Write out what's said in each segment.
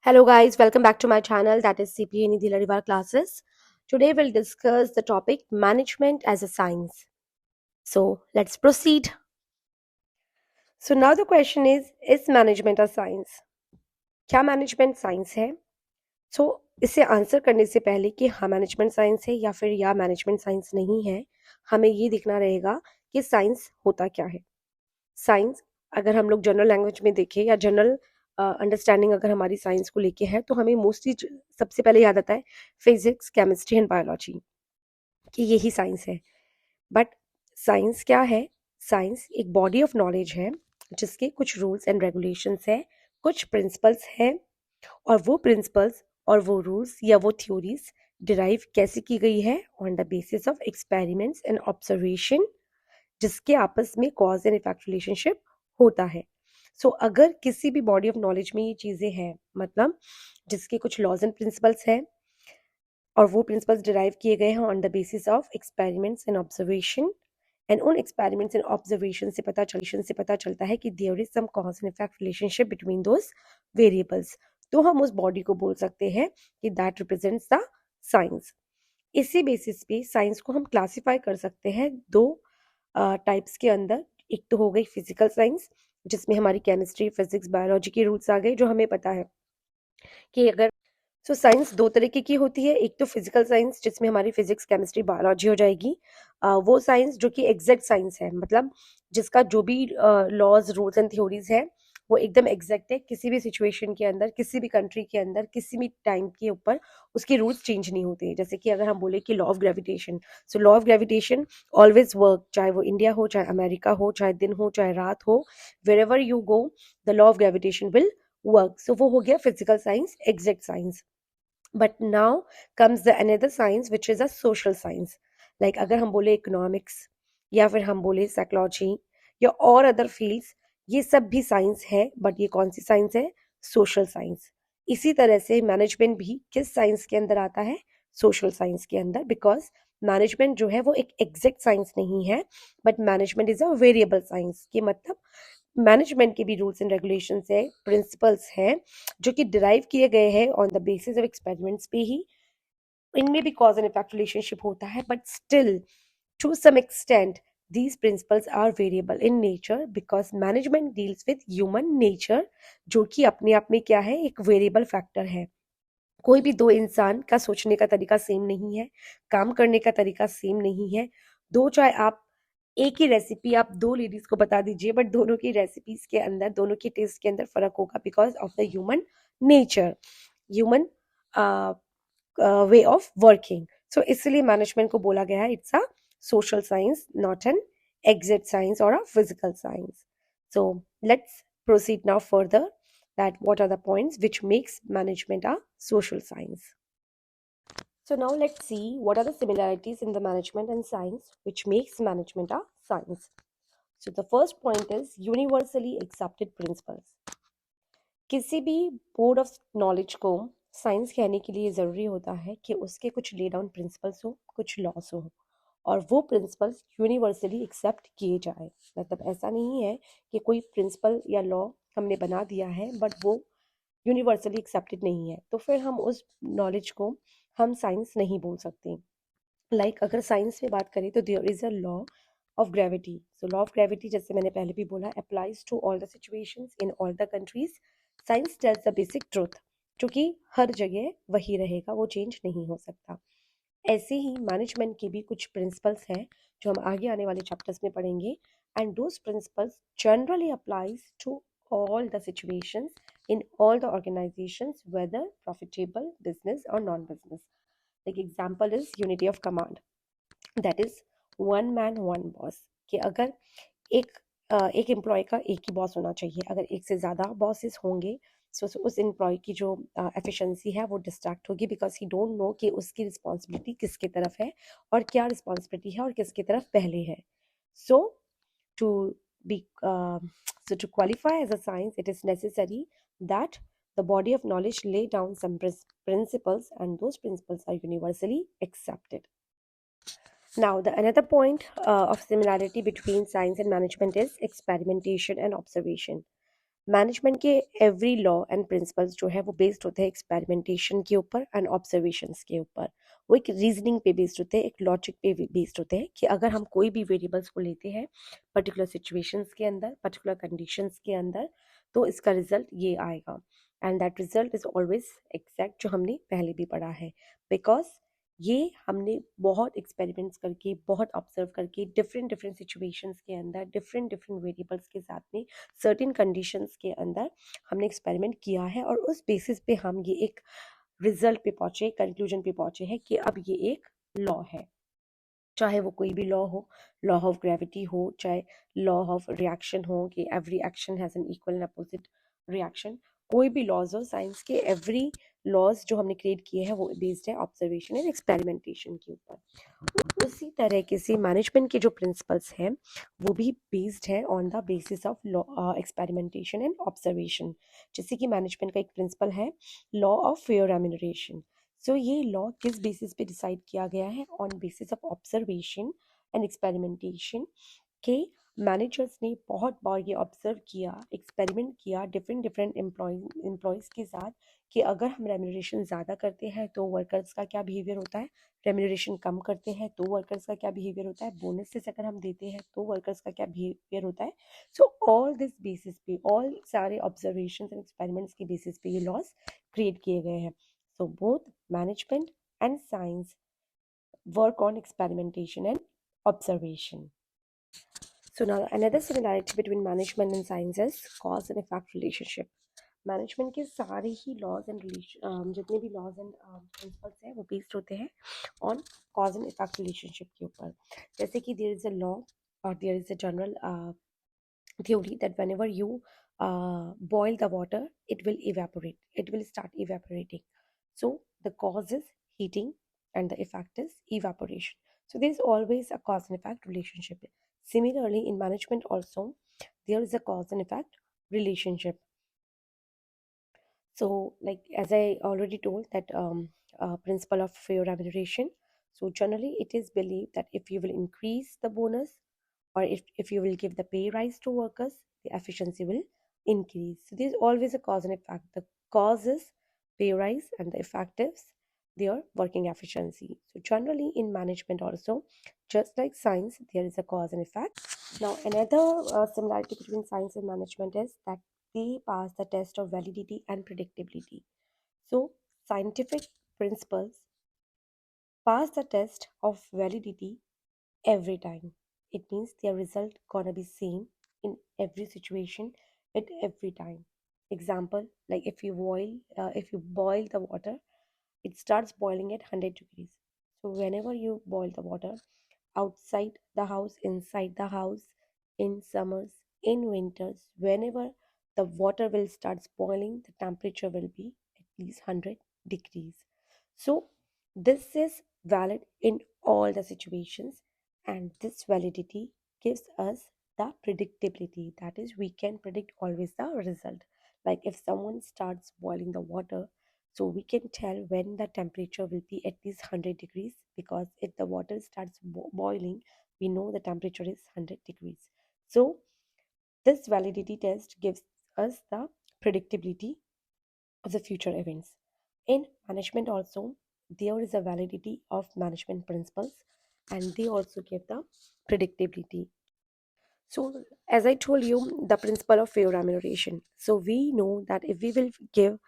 Hello guys, welcome back to my channel, that is CPA Nidhi Lariwar classes. Today we'll discuss the topic management as a science. So let's proceed. So now the question is management a science? क्या management science है? सो इसे answer करने से पहले कि हाँ management science है या मैनेजमेंट साइंस नहीं है, हमें ये देखना रहेगा कि साइंस होता क्या है. साइंस अगर हम लोग जनरल लैंग्वेज में देखें या जनरल अंडरस्टैंडिंग अगर हमारी साइंस को लेके है तो हमें मोस्टली सबसे पहले याद आता है फिजिक्स, केमिस्ट्री एंड बायोलॉजी कि यही साइंस है. बट साइंस क्या है? साइंस एक बॉडी ऑफ नॉलेज है जिसके कुछ रूल्स एंड रेगुलेशंस है, कुछ प्रिंसिपल्स है, और वो प्रिंसिपल्स और वो रूल्स या वो थ्योरीज डिराइव कैसे की गई है on the basis of experiments and observation, जिसके आपस में कॉज एंड इफेक्ट रिलेशनशिप होता है. सो अगर किसी भी बॉडी ऑफ नॉलेज में ये चीज़ें हैं, मतलब जिसके कुछ लॉज एंड प्रिंसिपल्स हैं और वो प्रिंसिपल्स डिराइव किए गए हैं on the basis of experiments and observation, and उन एक्सपेरिमेंट्स एंड ऑब्जर्वेशन से पता चलता है कि there is some cause and effect relationship between those variables, तो हम उस बॉडी को बोल सकते हैं कि दैट रिप्रेजेंट्स द साइंस. इसी बेसिस पे साइंस को हम क्लासिफाई कर सकते हैं दो टाइप्स के अंदर. एक तो हो गई फिजिकल साइंस जिसमें हमारी केमिस्ट्री, फिजिक्स, बायोलॉजी के रूल्स आ गए जो हमें पता है कि अगर साइंस दो तरीके की होती है. एक तो फिजिकल साइंस जिसमें हमारी फिजिक्स, केमिस्ट्री, बायोलॉजी हो जाएगी. वो साइंस जो कि एग्जैक्ट साइंस है, मतलब जिसका जो भी लॉज, रूल्स एंड थ्योरीज है वो एकदम एग्जैक्ट है. किसी भी सिचुएशन के अंदर, किसी भी कंट्री के अंदर, किसी भी टाइम के ऊपर उसके रूल्स चेंज नहीं होते. जैसे कि अगर हम बोले कि law of gravitation, so law of gravitation always work, चाहे वो इंडिया हो, चाहे अमेरिका हो, चाहे दिन हो, चाहे रात हो, wherever you go the law of gravitation will work. So वो हो गया physical science, exact science. But now comes the another science which is a social science. Like अगर हम बोले इकोनॉमिक्स या फिर हम बोले साइकोलॉजी या और अदर फील्ड्स, ये सब भी साइंस है. बट ये कौन सी साइंस है? Social science. इसी तरह से मैनेजमेंट भी किस साइंस के अंदर आता है? सोशल साइंस के अंदर. बिकॉज मैनेजमेंट जो है वो एक एग्जैक्ट साइंस नहीं है, but management is a variable science. कि मतलब मैनेजमेंट के भी रूल्स एंड रेगुलेशंस है, प्रिंसिपल्स हैं जो कि डिराइव किए गए हैं on the basis of experiments पे ही. इनमें भी कॉज एंड इफेक्ट रिलेशनशिप होता है, but still to some extent these principles are variable in nature because management deals with human nature, जो कि अपने आप में क्या है? एक वेरिएबल फैक्टर है. कोई भी दो इंसान का सोचने का तरीका सेम नहीं है, काम करने का तरीका सेम नहीं है. दो चाहे आप एक ही रेसिपी आप दो लेडीज को बता दीजिए, बट दोनों की रेसिपीज के अंदर, दोनों की टेस्ट के अंदर फर्क होगा because of the human nature, human way of working. So इसलिए मैनेजमेंट को बोला गया है it's a social science, not an exact science और a physical science. So let's proceed now further that what are the points which makes management a social science. So now let's see what are the similarities in the management and science which makes management a science. So the first point is universally accepted principles. किसी भी board of knowledge को science कहने के लिए ज़रूरी होता है कि उसके कुछ ले डाउन प्रिंसिपल्स हो, कुछ लॉस हो, और वो प्रिंसिपल्स यूनिवर्सली एक्सेप्ट किए जाए. मतलब ऐसा नहीं है कि कोई प्रिंसिपल या लॉ हमने बना दिया है बट वो यूनिवर्सली एक्सेप्टेड नहीं है, तो फिर हम उस नॉलेज को हम साइंस नहीं बोल सकते. अगर साइंस में बात करें तो there is a law of gravity. So law of gravity, जैसे मैंने पहले भी बोला, applies to all the situations in all the countries. Science tells the basic truth, जो कि हर जगह वही रहेगा, वो चेंज नहीं हो सकता. ऐसे ही मैनेजमेंट के भी कुछ प्रिंसिपल्स हैं जो हम आगे आने वाले चैप्टर्स में पढ़ेंगे, and those principles generally applies to all the situations in all the organizations, whether profitable business or non-business. Like example is unity of command, that is one man one boss. कि अगर एक employ का एक ही boss होना चाहिए, अगर एक से ज़्यादा बॉसेस होंगे सो उस एम्प्लॉय की जो एफिशिएंसी है वो डिस्ट्रैक्ट होगी, बिकॉज ही डोंट नो कि उसकी रिस्पॉन्सिबिलिटी किसके तरफ है और क्या रिस्पॉन्सिबिलिटी है और किसके तरफ पहले है. सो to be so to qualify as a science, it is necessary that the body of knowledge lay down some principles, and those principles are universally accepted. Now the another point of similarity between science and management is experimentation and observation. Management के every law and principles जो है वो based होते हैं experimentation के ऊपर and observations के ऊपर। वो एक रीजनिंग पे बेस्ड होते हैं, एक लॉजिक पे बेस्ड होते हैं कि अगर हम कोई भी वेरिएबल्स को लेते हैं पर्टिकुलर सिचुएशंस के अंदर, पर्टिकुलर कंडीशंस के अंदर, तो इसका रिजल्ट ये आएगा and that result is always exact, जो हमने पहले भी पढ़ा है। बिकॉज ये हमने बहुत एक्सपेरिमेंट्स करके, बहुत ऑब्जर्व करके, डिफरेंट डिफरेंट सिचुएशंस के अंदर, डिफरेंट डिफरेंट वेरिएबल्स के साथ में, सर्टेन कंडीशंस के अंदर हमने एक्सपेरिमेंट किया है और उस बेसिस पे हम ये एक रिजल्ट पे पहुंचे, कंक्लूजन पे पहुंचे हैं कि अब ये एक लॉ है। चाहे वो कोई भी लॉ हो, लॉ ऑफ ग्रेविटी हो, चाहे लॉ ऑफ रिएक्शन हो कि every action has an equal and opposite reaction, कोई भी लॉज हो, साइंस के एवरी लॉज जो हमने क्रिएट किए हैं वो बेस्ड है ऑब्जर्वेशन एंड एक्सपेरिमेंटेशन के ऊपर। उसी तरह के से मैनेजमेंट के जो प्रिंसिपल्स हैं वो भी बेस्ड है on the basis of law, experimentation and observation. जैसे कि मैनेजमेंट का एक प्रिंसिपल है लॉ ऑफ फेयर रेम्यूनरेशन। सो ये लॉ किस बेसिस पे डिसाइड किया गया है? On basis of observation and experimentation के मैनेजर्स ने बहुत बार ये ऑब्जर्व किया, एक्सपेरिमेंट किया डिफरेंट डिफरेंट एम्प्लॉयज़ के साथ कि अगर हम रेम्यूनरेशन ज़्यादा करते हैं तो वर्कर्स का क्या बिहेवियर होता है, रेम्यूनरेशन कम करते हैं तो वर्कर्स का क्या बिहेवियर होता है, बोनसेस अगर हम देते हैं तो वर्कर्स का क्या बिहेवियर होता है। सो ऑल दिस बेसिस पे, ऑल सारे ऑब्जर्वेशन एंड एक्सपेरिमेंट्स के बेसिस पे ये लॉज क्रिएट किए गए हैं। So both management and science work on experimentation and observation. So now another similarity between management and science is cause and effect relationship. Management के सारे ही laws and जितने भी लॉज एंड प्रिंसिपल्स हैं वो based होते हैं on cause and effect relationship के ऊपर। जैसे कि देयर इज अ लॉ और there is a general theory that whenever you boil the water, it will evaporate, it will start evaporating. So the cause is heating and the effect is evaporation. So there is always a cause and effect relationship. Similarly in management also there is a cause and effect relationship. So, like as I already told that principle of fair remuneration. So generally, it is believed that if you will increase the bonus or if you will give the pay rise to workers, the efficiency will increase. So there's always a cause and effect. The cause is pay rise and the effect is their working efficiency. So generally in management also, just like science, there is a cause and effect. Now another similarity between science and management is that they pass the test of validity and predictability. So scientific principles pass the test of validity every time. It means their result gonna be same in every situation at every time. Example, like if you boil the water, it starts boiling at 100 degrees. So whenever you boil the water, outside the house, inside the house, in summers, in winters, whenever the water will start boiling, the temperature will be at least 100 degrees. So this is valid in all the situations, and this validity gives us the predictability, that is we can predict always the result. Like if someone starts boiling the water, so we can tell when the temperature will be at least 100 degrees, because if the water starts boiling, we know the temperature is 100 degrees. So this validity test gives us the predictability of the future events. In management also, there is a validity of management principles and they also give the predictability. So, as I told you, the principle of fair remuneration. So, we know that if we will give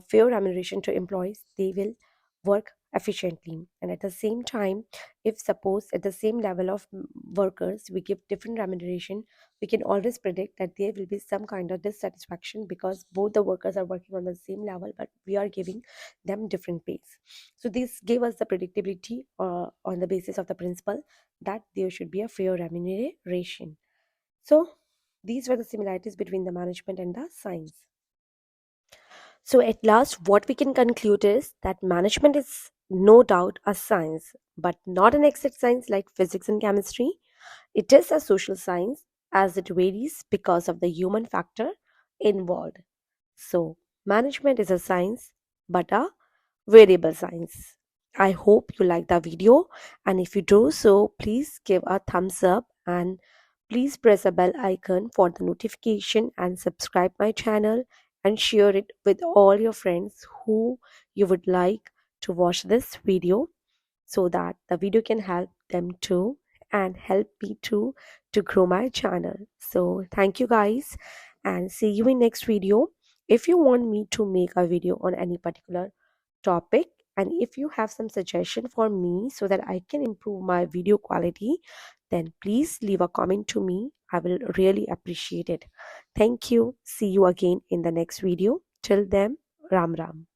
fair remuneration to employees, they will work efficiently. And at the same time, if suppose at the same level of workers, we give different remuneration, we can always predict that there will be some kind of dissatisfaction because both the workers are working on the same level, but we are giving them different pays. So, this gave us the predictability on the basis of the principle that there should be a fair remuneration. So these were the similarities between the management and the science. So at last, what we can conclude is that management is no doubt a science, but not an exact science like physics and chemistry. It is a social science as it varies because of the human factor involved. So management is a science, but a variable science. I hope you like the video, and if you do so, please give a thumbs up and Please press a bell icon for the notification and subscribe my channel and share it with all your friends who you would like to watch this video so that the video can help them too and help me too to grow my channel. So thank you guys and see you in next video. If you want me to make a video on any particular topic and if you have some suggestion for me so that I can improve my video quality, then please leave a comment to me. I will really appreciate it. Thank you. See you again in the next video. Till then, Ram Ram.